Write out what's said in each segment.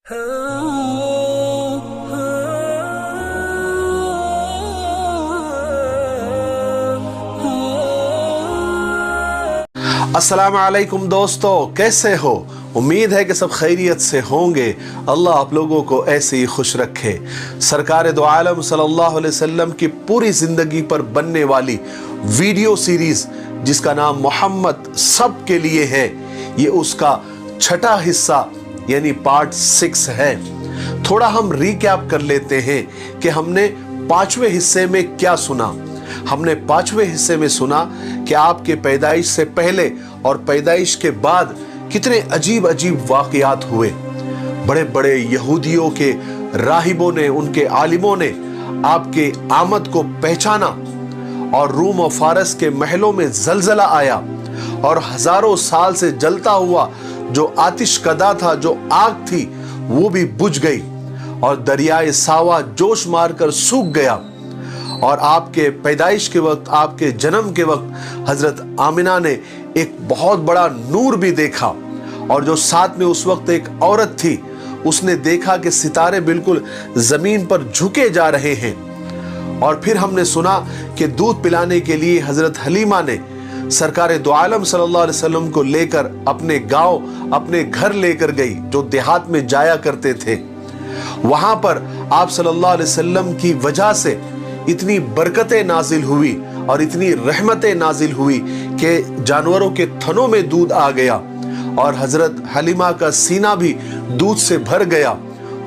अस्सलामु अलैकुम दोस्तों, कैसे हो? उम्मीद है कि सब खैरियत से होंगे। अल्लाह आप लोगों को ऐसे ही खुश रखे। सरकार दो आलम सल्लल्लाहु अलैहि वसल्लम की पूरी जिंदगी पर बनने वाली वीडियो सीरीज जिसका नाम मोहम्मद सब के लिए है, ये उसका छठा हिस्सा यानी पार्ट 6 है। थोड़ा हम रिकैप कर लेते हैं कि हमने 5वें हिस्से में क्या सुना। हमने 5वें हिस्से में सुना कि आपके पैदाइश से पहले और पैदाइश के बाद कितने अजीब अजीब वाक़यात हुए। बड़े बड़े यहूदियों के राहिबों ने, उनके आलिमों ने आपके आमद को पहचाना और रूम और फारस के महलों में जलजला आया और हजारों साल से जलता हुआ जो आतिश कदा था, जो आग थी, वो भी बुझ गई और दरियाए सावा जोश मारकर सूख गया। और आपके पैदाइश के वक्त, आपके जन्म के वक्त हजरत आमिना ने एक बहुत बड़ा नूर भी देखा और जो साथ में उस वक्त एक औरत थी, उसने देखा कि सितारे बिल्कुल जमीन पर झुके जा रहे हैं। और फिर हमने सुना कि दूध पिलाने के लिए हजरत हलीमा ने सरकार दो आलम सल्लल्लाहु अलैहि वसल्लम को लेकर अपने गांव, अपने घर लेकर गई, जो देहात में जाया करते थे। वहां पर आप सल्लल्लाहु अलैहि वसल्लम की वजह से इतनी बरकतें नाजिल हुई और इतनी रहमतें नाजिल हुई कि जानवरों के थनों में दूध आ गया और हजरत हलीमा का सीना भी दूध से भर गया।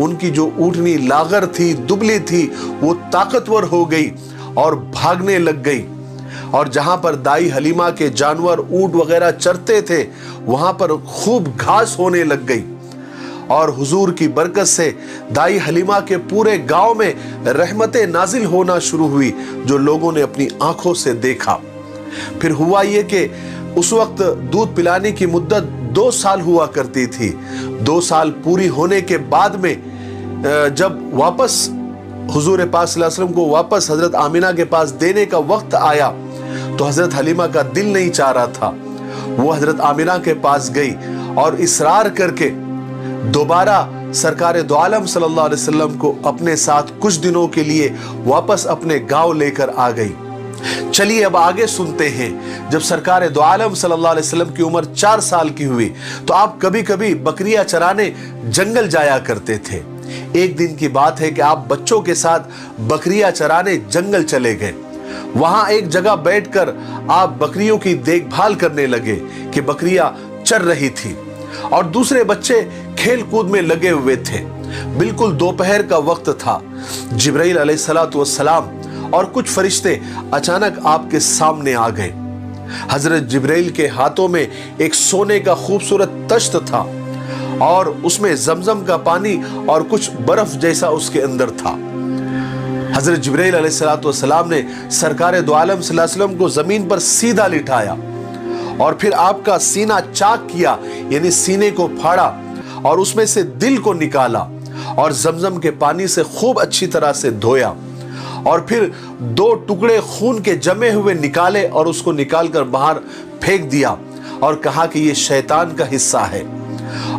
उनकी जो ऊँटनी लागर थी, दुबली थी, वो ताकतवर हो गई और भागने लग गई। और जहां पर दाई हलीमा के जानवर, ऊँट वगैरह चरते थे, वहां पर खूब घास होने लग गई। और हुजूर की बरकत से दाई हलीमा के पूरे गांव में रहमतें नाजिल होना शुरू हुई, जो लोगों ने अपनी आंखों से देखा। फिर हुआ ये कि उस वक्त दूध पिलाने की मुद्दत 2 साल हुआ करती थी। 2 साल पूरी होने के बाद में जब वापस हुजूर पाक सल्लल्लाहु अलैहि वसल्लम को वापस हजरत आमिना के पास देने का वक्त आया, तो हजरत हलीमा का दिल नहीं चाह रहा था। वो हजरत आमिना के पास गई और इसरार करके दोबारा सरकार दो आलम सल्लल्लाहु अलैहि वसल्लम को अपने साथ कुछ दिनों के लिए वापस अपने गांव लेकर आ गई। चलिए अब आगे सुनते हैं। जब सरकार दो आलम सल्लल्लाहु अलैहि वसल्लम की उम्र 4 साल की हुई, तो आप कभी कभी बकरियां चराने जंगल जाया करते थे। एक दिन की बात है कि आप बच्चों के साथ बकरियां चराने जंगल चले गए। वहां एक जगह बैठकर आप बकरियों की देखभाल करने लगे कि बकरियां चर रही थी और दूसरे बच्चे खेल कूद में लगे हुए थे। बिल्कुल दोपहर का वक्त था। जिब्राइल अलैहिस्सलातु वस्सलाम और कुछ फरिश्ते अचानक आपके सामने आ गए। हजरत जिब्राइल के हाथों में एक सोने का खूबसूरत तश्त था और उसमें जमजम का पानी और कुछ बर्फ जैसा उसके अंदर था। हजरत जिब्राइल अलैहिस्सलातु वस्सलाम ने सरकार दो आलम सल्लल्लाहु अलैहि वसल्लम को जमीन पर सीधा लिटाया और फिर आपका सीना चाक किया, यानी सीने को फाड़ा और उसमें से दिल को निकाला और जमजम के पानी से खूब अच्छी तरह से धोया और फिर 2 टुकड़े खून के जमे हुए निकाले और उसको निकालकर बाहर फेंक दिया और कहा कि ये शैतान का हिस्सा है।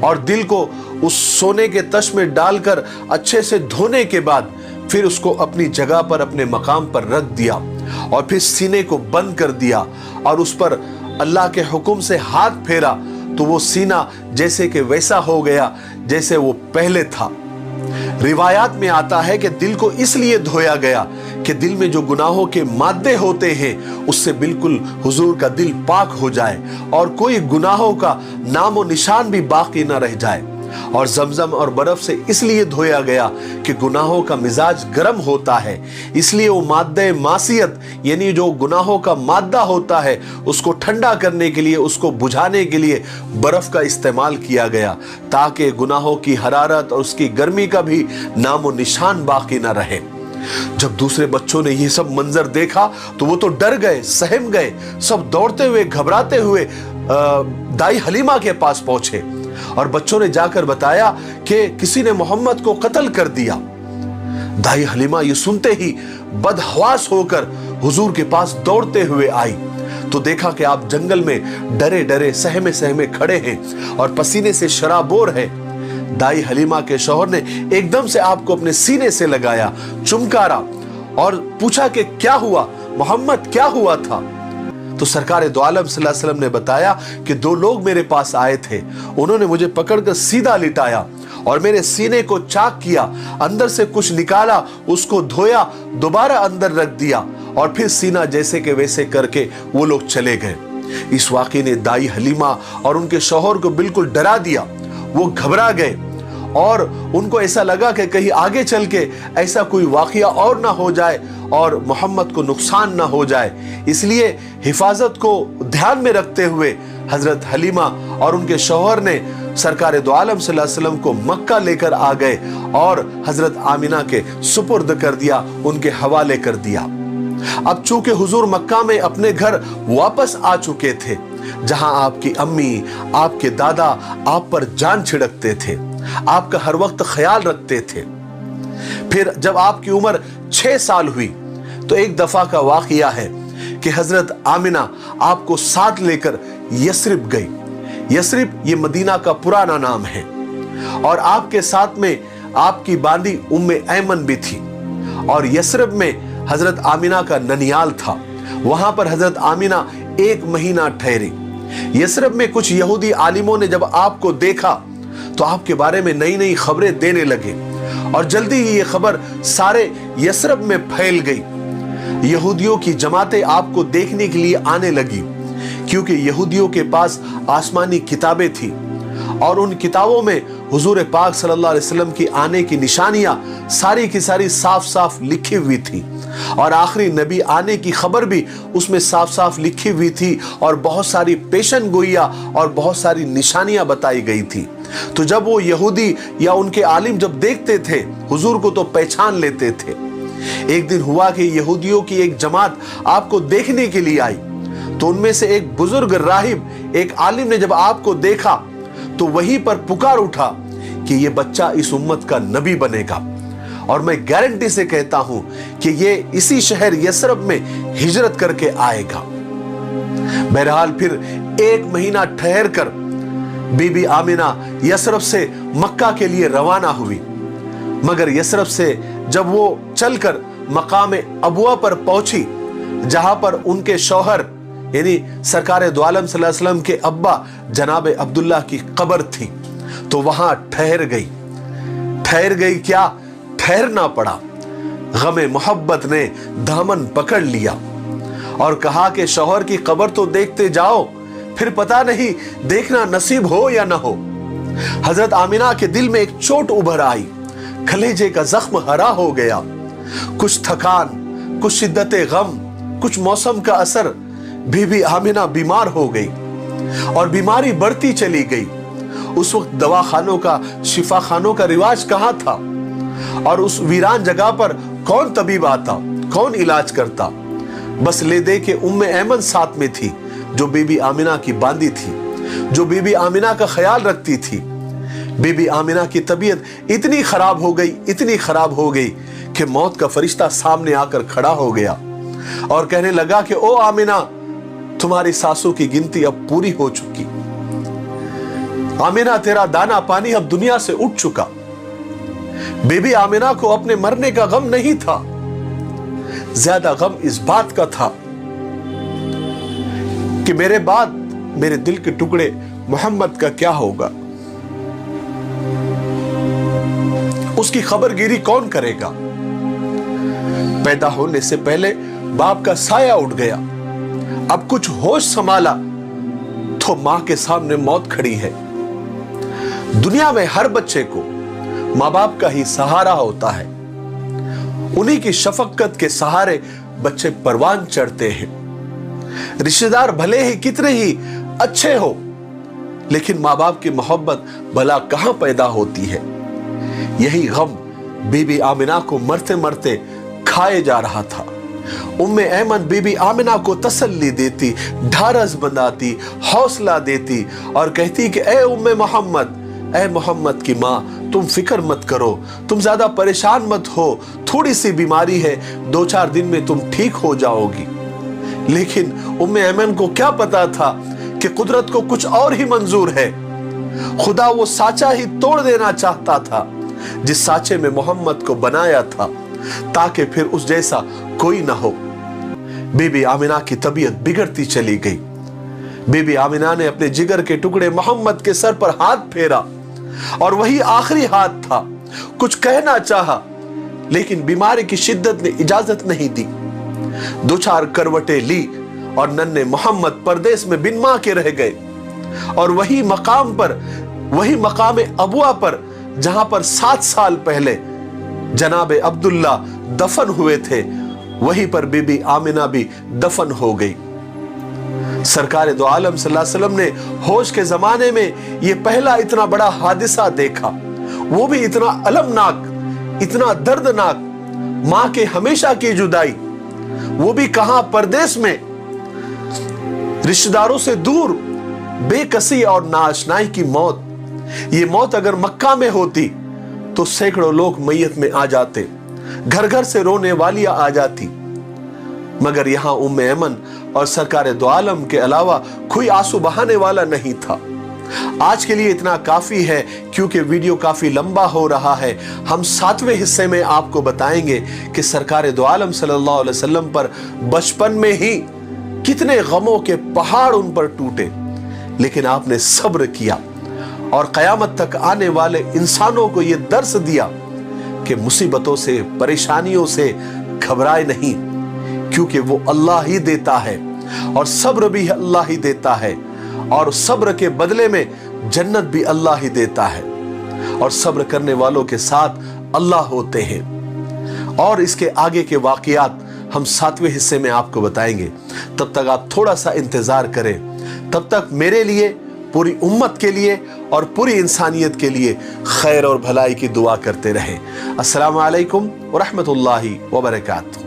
और दिल को उस सोने के तश में डालकर अच्छे से धोने के बाद फिर उसको अपनी जगह पर, अपने मकाम पर रख दिया और फिर सीने को बंद कर दिया और उस पर अल्लाह के हुक्म से हाथ फेरा, तो वो सीना जैसे कि वैसा हो गया जैसे वो पहले था। रिवायात में आता है कि दिल को इसलिए धोया गया कि दिल में जो गुनाहों के मादे होते हैं उससे बिल्कुल हुजूर का दिल पाक हो जाए और कोई गुनाहों का नामो निशान भी बाकी ना रह जाए। और जमजम और बर्फ से इसलिए धोया गया कि गुनाहों का मिजाज गर्म होता है, इसलिए वो माद्दे मासियत यानी जो गुनाहों का मादा होता है उसको ठंडा करने के लिए, उसको बुझाने के लिए बर्फ का इस्तेमाल किया गया, ताकि गुनाहों की हरारत और उसकी गर्मी का भी नामो निशान बाकी ना रहे। जब दूसरे बच्चों ने ये सब मंजर देखा तो वो तो डर गए, सहम गए। सब दौड़ते हुए, घबराते हुए दाई हलीमा के पास पहुंचे और बच्चों ने जाकर बताया कि किसी ने मोहम्मद को कत्ल कर दिया। दाई हलीमा ये सुनते ही बदहवास होकर हुजूर के पास दौड़ते हुए आई तो देखा कि आप जंगल में डरे डरे सहमे सहमे खड़े हैं और पसीने से शराबोर है। दाई हलीमा के शौहर ने एकदम से आपको अपने सीने से लगाया, चुमकारा और पूछा कि क्या हुआ मोहम्मद, क्या हुआ था? तो सरकार दो आलम सल्लल्लाहु अलैहि वसल्लम ने बताया कि दो लोग मेरे पास आए थे, उन्होंने मुझे पकड़कर सीधा लिटाया और मेरे सीने को चाक किया, अंदर से कुछ निकाला, उसको धोया, दोबारा अंदर रख दिया और फिर सीना जैसे के वैसे करके वो लोग चले गए। इस वाक़े ने दाई हलीमा और उनके शौहर को बिल्कुल डरा दिया। वो घबरा गए और उनको ऐसा लगा कि कहीं आगे चल के ऐसा कोई वाक़या और ना हो जाए और मोहम्मद को नुकसान ना हो जाए। इसलिए हिफाजत को ध्यान में रखते हुए हजरत हलीमा और उनके शौहर ने सरकार दो आलम सल्लल्लाहु अलैहि वसल्लम को मक्का लेकर आ गए और हजरत आमिना के सुपुर्द कर दिया, उनके हवाले कर दिया। अब चूंकि हुजूर मक्का में अपने घर वापस आ चुके थे, जहां आपकी अम्मी, आपके दादा आप पर जान छिड़कते थे, आपका हर वक्त ख्याल रखते थे। फिर जब आपकी उम्र 6 साल हुई तो एक दफा का वाकया है कि हजरत आमिना आपको साथ लेकर यस्रिब गई। यस्रिब ये मदीना का पुराना नाम है और आपके साथ में आपकी बांदी उम्मे ऐमन भी थी और यस्रिब में हजरत आमिना का ननियाल था। वहां पर हजरत आमिना 1 महीना ठहरी। यस्रिब में कुछ यहूदी आलिमों ने जब आपको देखा तो आपके बारे में नई नई खबरें देने लगे और जल्दी ही ये खबर सारे यस्रिब में फैल गई। यहूदियों की जमातें आपको देखने के लिए आने लगी क्योंकि यहूदियों के पास आसमानी किताबें थी और उन किताबों में हुजूर पाक सल्लल्लाहु अलैहि वसल्लम की आने की निशानियां सारी की सारी साफ साफ लिखी हुई थी और आखिरी नबी आने की खबर भी उसमें साफ साफ लिखी हुई थी और बहुत सारी पेशन गोइयां और बहुत सारी निशानियां बताई गई थी। तो जब वो यहूदी या उनके आलिम जब देखते थे हुजूर को तो पहचान लेते थे। एक दिन हुआ कि यहूदियों की एक जमात आपको देखने के लिए आई तो उनमें से एक बुजुर्ग राहिब, एक आलिम ने जब आपको देखा तो वहीं पर पुकार उठा कि ये बच्चा इस उम्मत का नबी बनेगा और मैं गारंटी से कहता हूं कि ये इसी शहर यस्रब में हिजरत करके आएगा। बहरहाल फिर 1 महीना ठहर कर बीबी आमिना यस्रब से मक्का के लिए रवाना हुई, मगर यस्रब से जब वो चलकर मकाम अबुआ पर पहुंची जहां पर उनके शौहर यानी सरकार दो आलम सल्लल्लाहु अलैहि वसल्लम के अब्बा जनाब अब्दुल्ला की कब्र थी, तो वहां ठहर गई क्या ठहरना पड़ा। गमे मोहब्बत ने दामन पकड़ लिया और कहा कि शौहर की कब्र तो देखते जाओ, फिर पता नहीं देखना नसीब हो या ना हो। हजरत आमिना के दिल में एक चोट उभर आई, कलेजे का जख्म हरा हो गया। कुछ थकान, कुछ शिद्दत गम, कुछ मौसम का असर, बीबी आमिना बीमार हो गई और बीमारी बढ़ती चली गई। उस वक्त दवाखानों का, शिफा खानों का रिवाज कहां था और उस वीरान जगह पर कौन तबीब आता, कौन इलाज करता। बस ले दे के उम्मे ऐमन साथ में थी जो बीबी आमिना की बांदी थी, जो बीबी आमिना का ख्याल रखती थी। बीबी आमिना की तबीयत इतनी खराब हो गई कि मौत का फरिश्ता सामने आकर खड़ा हो गया और कहने लगा कि ओ आमिना, तुम्हारी सांसों की गिनती अब पूरी हो चुकी। आमिना, तेरा दाना पानी अब दुनिया से उठ चुका। बीबी आमिना को अपने मरने का गम नहीं था, ज्यादा गम इस बात का था कि मेरे बाद मेरे दिल के टुकड़े मोहम्मद का क्या होगा, उसकी खबरगिरी कौन करेगा। पैदा होने से पहले बाप का साया उठ गया, अब कुछ होश संभाला तो मां के सामने मौत खड़ी है। दुनिया में हर बच्चे को मां बाप का ही सहारा होता है, उन्हीं की शफकत के सहारे बच्चे परवान चढ़ते हैं। रिश्तेदार भले ही कितने ही अच्छे हो, लेकिन मां बाप की मोहब्बत भला कहां पैदा होती है। यही गम बीबी आमिना को मरते मरते खाए जा रहा था। उम्मे ऐमन बीबी आमिना को तसल्ली देती, ढारस बंधाती, हौसला देती और कहती कि ए उम्मे मोहम्मद, ए मोहम्मद की माँ, तुम फिक्र मत करो, तुम ज्यादा परेशान मत हो, थोड़ी सी बीमारी है, 2-4 दिन में तुम ठीक हो जाओगी। लेकिन उम्मे ऐमन को क्या पता था कि कुदरत को कुछ और ही मंजूर है। खुदा वो साचा ही तोड़ देना चाहता था जिस साचे में मोहम्मद को बनाया था, ताकि फिर उस जैसा कोई ना हो। बीबी आमिना की तबीयत बिगड़ती चली गई। बीबी आमिना ने अपने जिगर के टुकड़े मोहम्मद के सर पर हाथ फेरा, और वही आखिरी हाथ था। कुछ कहना चाहा, लेकिन बीमारी की शिद्दत ने इजाजत नहीं दी। दो चार करवटें ली और नन्हे मोहम्मद परदेश में बिन मां के रह गए, और वही मकाम अबुआ पर जहां पर 7 साल पहले जनाब अब्दुल्ला दफन हुए थे, वहीं पर बीबी आमिना भी दफन हो गई। सरकार दो आलम सल्लल्लाहु अलैहि वसल्लम ने होश के जमाने में यह पहला इतना बड़ा हादिसा देखा, वो भी इतना अलमनाक, इतना दर्दनाक। मां के हमेशा की जुदाई, वो भी कहां, परदेश में, रिश्तेदारों से दूर, बेकसी और नाआशनाई की मौत। ये मौत अगर मक्का में होती तो सैकड़ों लोग मैयत में आ जाते, घर घर से रोने वालियां आ जाती, मगर यहां उम्मे ऐमन और सरकार दो आलम के अलावा कोई आंसू बहाने वाला नहीं था। आज के लिए इतना काफी है, क्योंकि वीडियो काफी लंबा हो रहा है। हम 7वें हिस्से में आपको बताएंगे कि सरकार दो आलम सल्लल्लाहु अलैहि वसल्लम पर बचपन में ही कितने गमों के पहाड़ उन पर टूटे, लेकिन आपने सब्र किया और कयामत तक आने वाले इंसानों को यह दर्स दिया कि मुसीबतों से, परेशानियों से घबराए नहीं, क्योंकि वो अल्लाह ही देता है, और सब्र भी अल्लाह ही देता है, और सब्र के बदले में जन्नत भी अल्लाह ही देता है, और सब्र करने वालों के साथ अल्लाह होते हैं। और इसके आगे के वाकयात हम 7वें हिस्से में आपको बताएंगे। तब तक आप थोड़ा सा इंतजार करें। तब तक मेरे लिए, पूरी उम्मत के लिए और पूरी इंसानियत के लिए खैर और भलाई की दुआ करते रहें। अस्सलामु अलैकुम व रहमतुल्लाहि व बरकातहू।